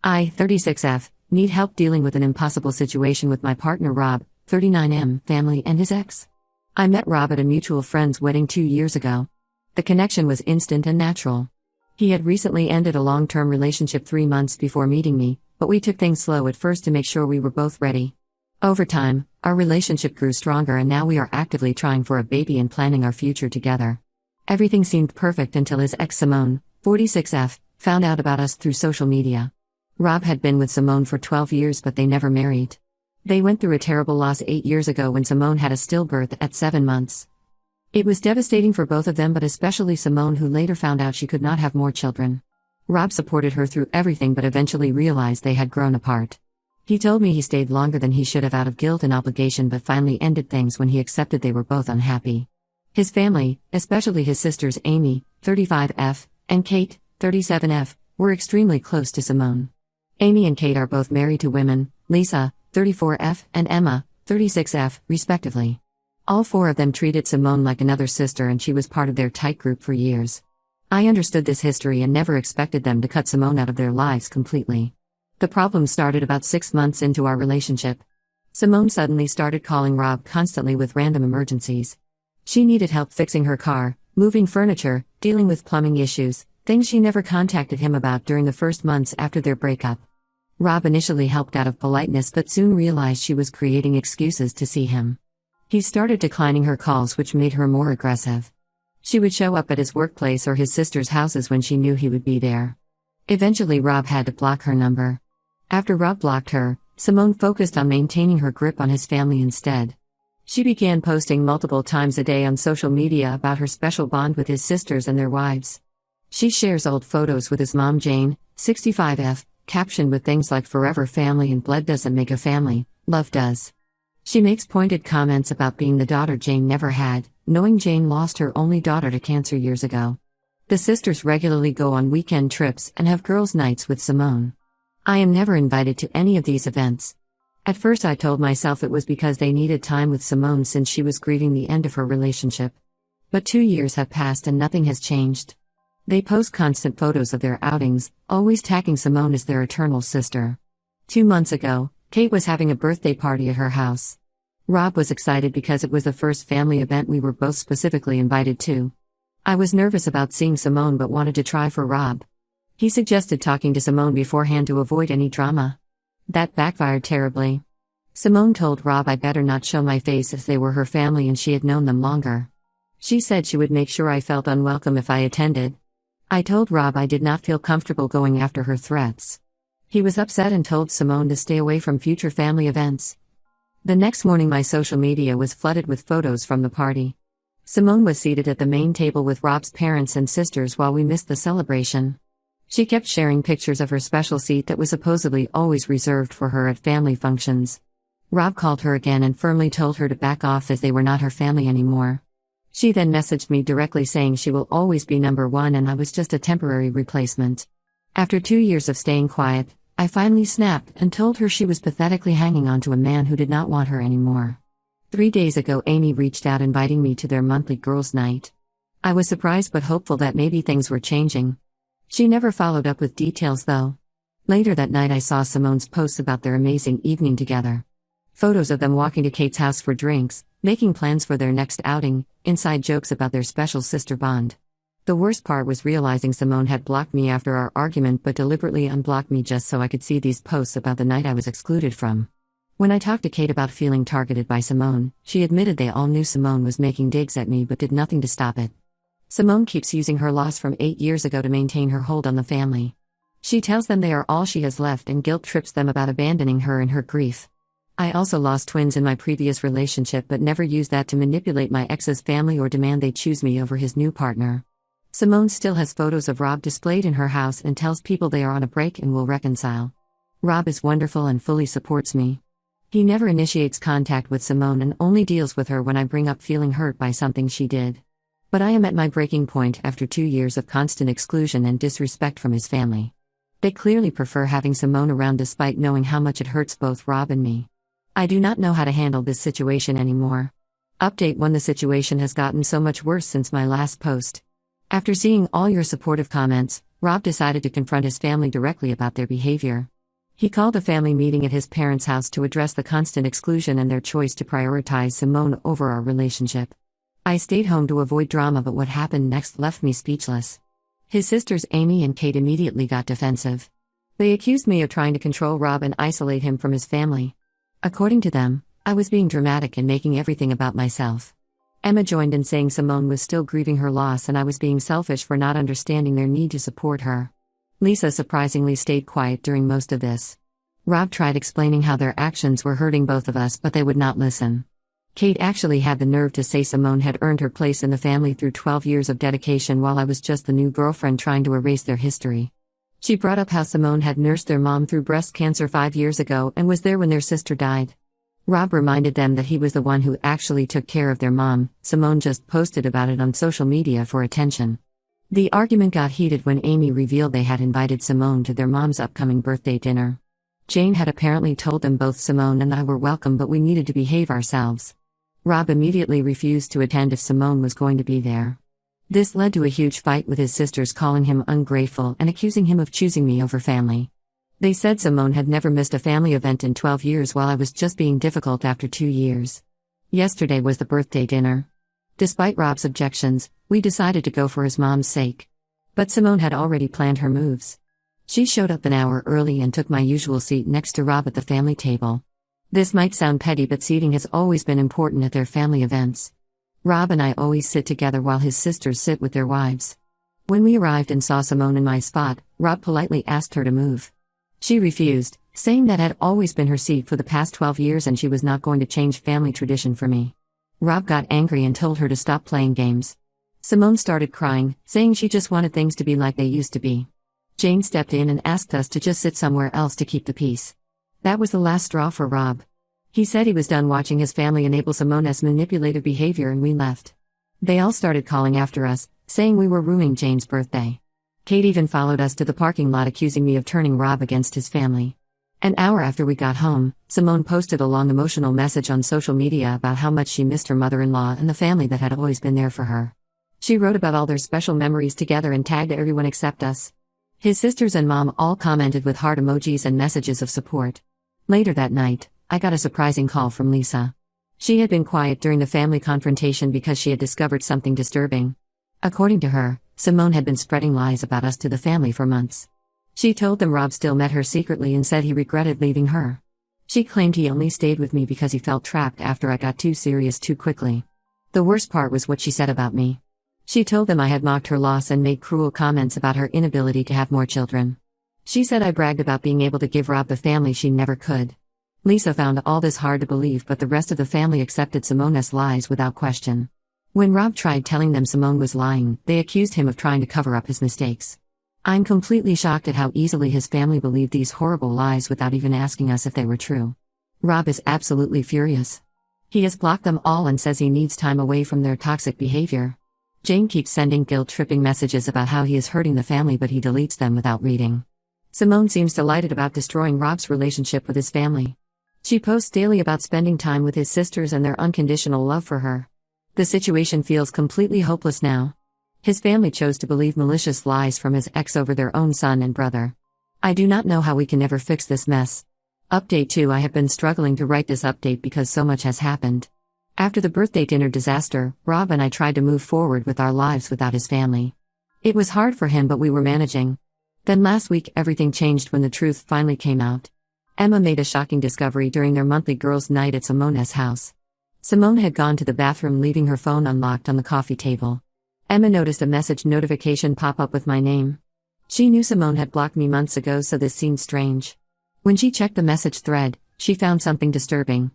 I, 36F, need help dealing with an impossible situation with my partner Rob, 39M, family and his ex. I met Rob at a mutual friend's wedding 2 years ago. The connection was instant and natural. He had recently ended a long-term relationship 3 months before meeting me, but we took things slow at first to make sure we were both ready. Over time, our relationship grew stronger and now we are actively trying for a baby and planning our future together. Everything seemed perfect until his ex Simone, 46F, found out about us through social media. Rob had been with Simone for 12 years but they never married. They went through a terrible loss 8 years ago when Simone had a stillbirth at 7 months. It was devastating for both of them but especially Simone, who later found out she could not have more children. Rob supported her through everything but eventually realized they had grown apart. He told me he stayed longer than he should have out of guilt and obligation but finally ended things when he accepted they were both unhappy. His family, especially his sisters Amy, 35F, and Kate, 37F, were extremely close to Simone. Amy and Kate are both married to women, Lisa, 34F, and Emma, 36F, respectively. All 4 of them treated Simone like another sister and she was part of their tight group for years. I understood this history and never expected them to cut Simone out of their lives completely. The problem started about 6 months into our relationship. Simone suddenly started calling Rob constantly with random emergencies. She needed help fixing her car, moving furniture, dealing with plumbing issues, things she never contacted him about during the first months after their breakup. Rob initially helped out of politeness but soon realized she was creating excuses to see him. He started declining her calls, which made her more aggressive. She would show up at his workplace or his sister's houses when she knew he would be there. Eventually Rob had to block her number. After Rob blocked her, Simone focused on maintaining her grip on his family instead. She began posting multiple times a day on social media about her special bond with his sisters and their wives. She shares old photos with his mom Jane, 65F, captioned with things like "Forever family and blood doesn't make a family, love does." She makes pointed comments about being the daughter Jane never had, knowing Jane lost her only daughter to cancer years ago. The sisters regularly go on weekend trips and have girls' nights with Simone. I am never invited to any of these events. At first I told myself it was because they needed time with Simone since she was grieving the end of her relationship. But 2 years have passed and nothing has changed. They post constant photos of their outings, always tagging Simone as their eternal sister. 2 months ago, Kate was having a birthday party at her house. Rob was excited because it was the first family event we were both specifically invited to. I was nervous about seeing Simone but wanted to try for Rob. He suggested talking to Simone beforehand to avoid any drama. That backfired terribly. Simone told Rob I better not show my face as they were her family and she had known them longer. She said she would make sure I felt unwelcome if I attended. I told Rob I did not feel comfortable going after her threats. He was upset and told Simone to stay away from future family events. The next morning my social media was flooded with photos from the party. Simone was seated at the main table with Rob's parents and sisters while we missed the celebration. She kept sharing pictures of her special seat that was supposedly always reserved for her at family functions. Rob called her again and firmly told her to back off as they were not her family anymore. She then messaged me directly saying she will always be number one and I was just a temporary replacement. After 2 years of staying quiet, I finally snapped and told her she was pathetically hanging on to a man who did not want her anymore. 3 days ago Amy reached out inviting me to their monthly girls' night. I was surprised but hopeful that maybe things were changing. She never followed up with details though. Later that night I saw Simone's posts about their amazing evening together. Photos of them walking to Kate's house for drinks, making plans for their next outing, inside jokes about their special sister bond. The worst part was realizing Simone had blocked me after our argument but deliberately unblocked me just so I could see these posts about the night I was excluded from. When I talked to Kate about feeling targeted by Simone, she admitted they all knew Simone was making digs at me but did nothing to stop it. Simone keeps using her loss from 8 years ago to maintain her hold on the family. She tells them they are all she has left and guilt trips them about abandoning her in her grief. I also lost twins in my previous relationship but never used that to manipulate my ex's family or demand they choose me over his new partner. Simone still has photos of Rob displayed in her house and tells people they are on a break and will reconcile. Rob is wonderful and fully supports me. He never initiates contact with Simone and only deals with her when I bring up feeling hurt by something she did. But I am at my breaking point after 2 years of constant exclusion and disrespect from his family. They clearly prefer having Simone around despite knowing how much it hurts both Rob and me. I do not know how to handle this situation anymore. Update 1: The situation has gotten so much worse since my last post. After seeing all your supportive comments, Rob decided to confront his family directly about their behavior. He called a family meeting at his parents' house to address the constant exclusion and their choice to prioritize Simone over our relationship. I stayed home to avoid drama, but what happened next left me speechless. His sisters Amy and Kate immediately got defensive. They accused me of trying to control Rob and isolate him from his family. According to them, I was being dramatic and making everything about myself. Emma joined in saying Simone was still grieving her loss and I was being selfish for not understanding their need to support her. Lisa surprisingly stayed quiet during most of this. Rob tried explaining how their actions were hurting both of us, but they would not listen. Kate actually had the nerve to say Simone had earned her place in the family through 12 years of dedication while I was just the new girlfriend trying to erase their history. She brought up how Simone had nursed their mom through breast cancer 5 years ago and was there when their sister died. Rob reminded them that he was the one who actually took care of their mom. Simone just posted about it on social media for attention. The argument got heated when Amy revealed they had invited Simone to their mom's upcoming birthday dinner. Jane had apparently told them both Simone and I were welcome, but we needed to behave ourselves. Rob immediately refused to attend if Simone was going to be there. This led to a huge fight with his sisters calling him ungrateful and accusing him of choosing me over family. They said Simone had never missed a family event in 12 years while I was just being difficult after 2 years. Yesterday was the birthday dinner. Despite Rob's objections, we decided to go for his mom's sake. But Simone had already planned her moves. She showed up an hour early and took my usual seat next to Rob at the family table. This might sound petty, but seating has always been important at their family events. Rob and I always sit together while his sisters sit with their wives. When we arrived and saw Simone in my spot, Rob politely asked her to move. She refused, saying that had always been her seat for the past 12 years and she was not going to change family tradition for me. Rob got angry and told her to stop playing games. Simone started crying, saying she just wanted things to be like they used to be. Jane stepped in and asked us to just sit somewhere else to keep the peace. That was the last straw for Rob. He said he was done watching his family enable Simone's manipulative behavior and we left. They all started calling after us, saying we were ruining Jane's birthday. Kate even followed us to the parking lot accusing me of turning Rob against his family. An hour after we got home, Simone posted a long emotional message on social media about how much she missed her mother-in-law and the family that had always been there for her. She wrote about all their special memories together and tagged everyone except us. His sisters and mom all commented with heart emojis and messages of support. Later that night, I got a surprising call from Lisa. She had been quiet during the family confrontation because she had discovered something disturbing. According to her, Simone had been spreading lies about us to the family for months. She told them Rob still met her secretly and said he regretted leaving her. She claimed he only stayed with me because he felt trapped after I got too serious too quickly. The worst part was what she said about me. She told them I had mocked her loss and made cruel comments about her inability to have more children. She said I bragged about being able to give Rob the family she never could. Lisa found all this hard to believe, but the rest of the family accepted Simone's lies without question. When Rob tried telling them Simone was lying, they accused him of trying to cover up his mistakes. I'm completely shocked at how easily his family believed these horrible lies without even asking us if they were true. Rob is absolutely furious. He has blocked them all and says he needs time away from their toxic behavior. Jane keeps sending guilt-tripping messages about how he is hurting the family, but he deletes them without reading. Simone seems delighted about destroying Rob's relationship with his family. She posts daily about spending time with his sisters and their unconditional love for her. The situation feels completely hopeless now. His family chose to believe malicious lies from his ex over their own son and brother. I do not know how we can ever fix this mess. Update 2. I have been struggling to write this update because so much has happened. After the birthday dinner disaster, Rob and I tried to move forward with our lives without his family. It was hard for him, but we were managing. Then last week everything changed when the truth finally came out. Emma made a shocking discovery during their monthly girls' night at Simone's house. Simone had gone to the bathroom, leaving her phone unlocked on the coffee table. Emma noticed a message notification pop up with my name. She knew Simone had blocked me months ago, so this seemed strange. When she checked the message thread, she found something disturbing.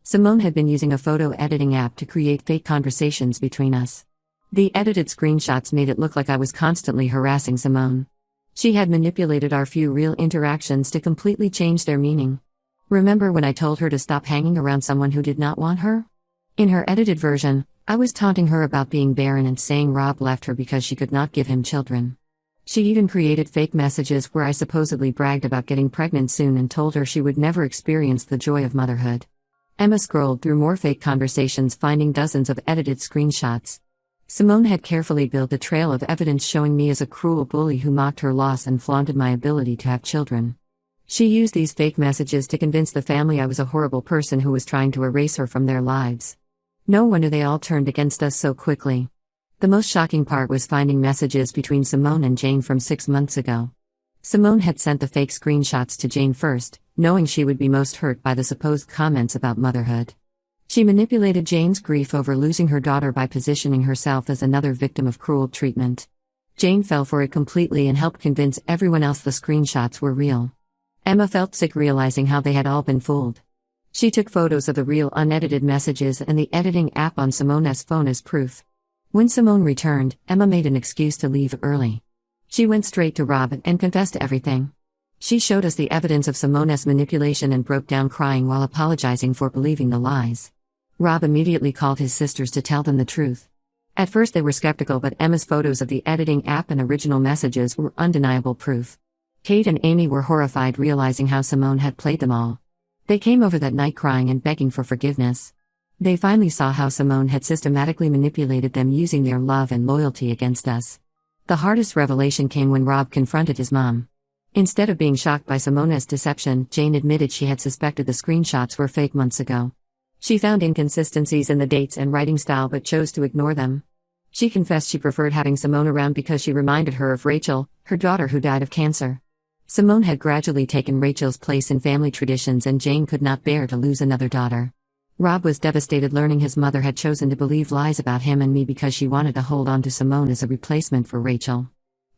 Simone had been using a photo editing app to create fake conversations between us. The edited screenshots made it look like I was constantly harassing Simone. She had manipulated our few real interactions to completely change their meaning. Remember when I told her to stop hanging around someone who did not want her? In her edited version, I was taunting her about being barren and saying Rob left her because she could not give him children. She even created fake messages where I supposedly bragged about getting pregnant soon and told her she would never experience the joy of motherhood. Emma scrolled through more fake conversations, finding dozens of edited screenshots. Simone had carefully built a trail of evidence showing me as a cruel bully who mocked her loss and flaunted my ability to have children. She used these fake messages to convince the family I was a horrible person who was trying to erase her from their lives. No wonder they all turned against us so quickly. The most shocking part was finding messages between Simone and Jane from 6 months ago. Simone had sent the fake screenshots to Jane first, knowing she would be most hurt by the supposed comments about motherhood. She manipulated Jane's grief over losing her daughter by positioning herself as another victim of cruel treatment. Jane fell for it completely and helped convince everyone else the screenshots were real. Emma felt sick realizing how they had all been fooled. She took photos of the real unedited messages and the editing app on Simone's phone as proof. When Simone returned, Emma made an excuse to leave early. She went straight to Rob and confessed everything. She showed us the evidence of Simone's manipulation and broke down crying while apologizing for believing the lies. Rob immediately called his sisters to tell them the truth. At first they were skeptical, but Emma's photos of the editing app and original messages were undeniable proof. Kate and Amy were horrified realizing how Simone had played them all. They came over that night crying and begging for forgiveness. They finally saw how Simone had systematically manipulated them using their love and loyalty against us. The hardest revelation came when Rob confronted his mom. Instead of being shocked by Simone's deception, Jane admitted she had suspected the screenshots were fake months ago. She found inconsistencies in the dates and writing style but chose to ignore them. She confessed she preferred having Simone around because she reminded her of Rachel, her daughter who died of cancer. Simone had gradually taken Rachel's place in family traditions and Jane could not bear to lose another daughter. Rob was devastated learning his mother had chosen to believe lies about him and me because she wanted to hold on to Simone as a replacement for Rachel.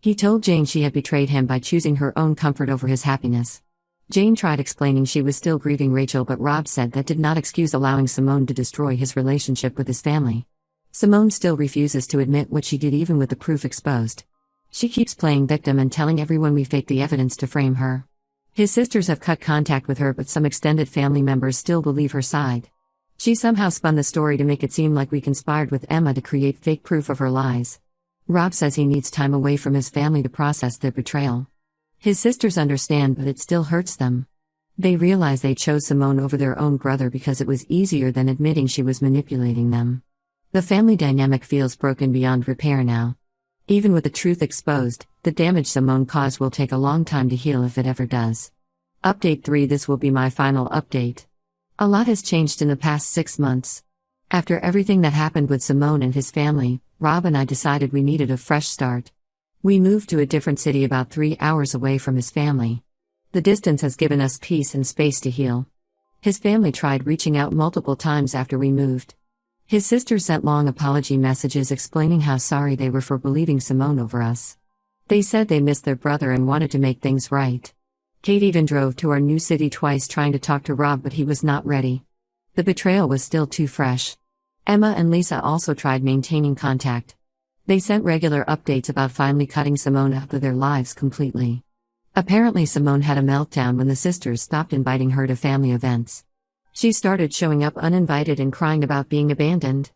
He told Jane she had betrayed him by choosing her own comfort over his happiness. Jane tried explaining she was still grieving Rachel, but Rob said that did not excuse allowing Simone to destroy his relationship with his family. Simone still refuses to admit what she did even with the proof exposed. She keeps playing victim and telling everyone we faked the evidence to frame her. His sisters have cut contact with her, but some extended family members still believe her side. She somehow spun the story to make it seem like we conspired with Emma to create fake proof of her lies. Rob says he needs time away from his family to process their betrayal. His sisters understand, but it still hurts them. They realize they chose Simone over their own brother because it was easier than admitting she was manipulating them. The family dynamic feels broken beyond repair now. Even with the truth exposed, the damage Simone caused will take a long time to heal if it ever does. Update 3. This will be my final update. A lot has changed in the past 6 months. After everything that happened with Simone and his family, Rob and I decided we needed a fresh start. We moved to a different city about 3 hours away from his family. The distance has given us peace and space to heal. His family tried reaching out multiple times after we moved. His sister sent long apology messages explaining how sorry they were for believing Simone over us. They said they missed their brother and wanted to make things right. Kate even drove to our new city twice trying to talk to Rob, but he was not ready. The betrayal was still too fresh. Emma and Lisa also tried maintaining contact. They sent regular updates about finally cutting Simone out of their lives completely. Apparently Simone had a meltdown when the sisters stopped inviting her to family events. She started showing up uninvited and crying about being abandoned.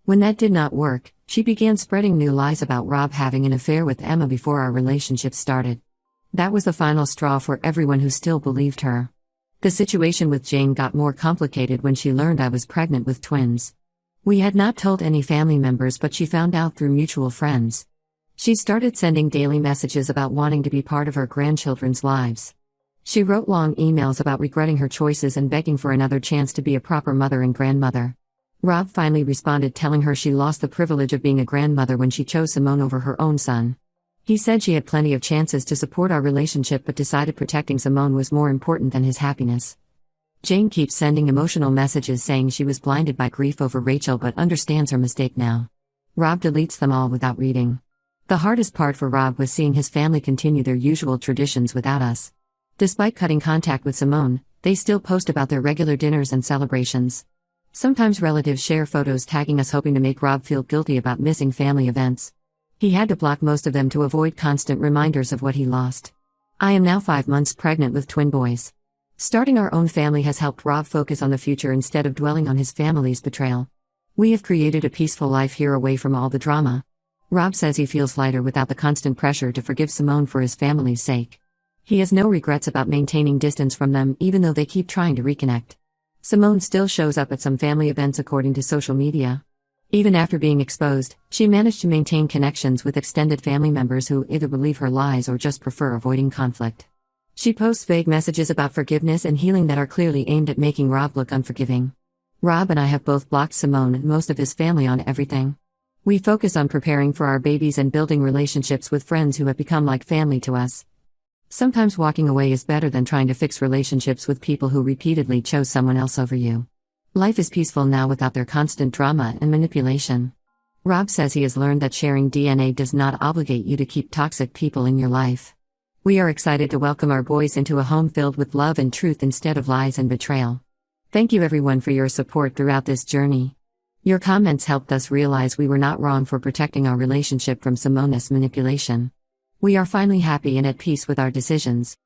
When that did not work, she began spreading new lies about Rob having an affair with Emma before our relationship started. That was the final straw for everyone who still believed her. The situation with Jane got more complicated when she learned I was pregnant with twins. We had not told any family members, but she found out through mutual friends. She started sending daily messages about wanting to be part of her grandchildren's lives. She wrote long emails about regretting her choices and begging for another chance to be a proper mother and grandmother. Rob finally responded telling her she lost the privilege of being a grandmother when she chose Simone over her own son. He said she had plenty of chances to support our relationship but decided protecting Simone was more important than his happiness. Jane keeps sending emotional messages saying she was blinded by grief over Rachel but understands her mistake now. Rob deletes them all without reading. The hardest part for Rob was seeing his family continue their usual traditions without us. Despite cutting contact with Simone, they still post about their regular dinners and celebrations. Sometimes relatives share photos tagging us, hoping to make Rob feel guilty about missing family events. He had to block most of them to avoid constant reminders of what he lost. I am now 5 months pregnant with twin boys. Starting our own family has helped Rob focus on the future instead of dwelling on his family's betrayal. We have created a peaceful life here away from all the drama. Rob says he feels lighter without the constant pressure to forgive Simone for his family's sake. He has no regrets about maintaining distance from them even though they keep trying to reconnect. Simone still shows up at some family events according to social media. Even after being exposed, she managed to maintain connections with extended family members who either believe her lies or just prefer avoiding conflict. She posts vague messages about forgiveness and healing that are clearly aimed at making Rob look unforgiving. Rob and I have both blocked Simone and most of his family on everything. We focus on preparing for our babies and building relationships with friends who have become like family to us. Sometimes walking away is better than trying to fix relationships with people who repeatedly chose someone else over you. Life is peaceful now without their constant drama and manipulation. Rob says he has learned that sharing DNA does not obligate you to keep toxic people in your life. We are excited to welcome our boys into a home filled with love and truth instead of lies and betrayal. Thank you everyone for your support throughout this journey. Your comments helped us realize we were not wrong for protecting our relationship from Simone's manipulation. We are finally happy and at peace with our decisions.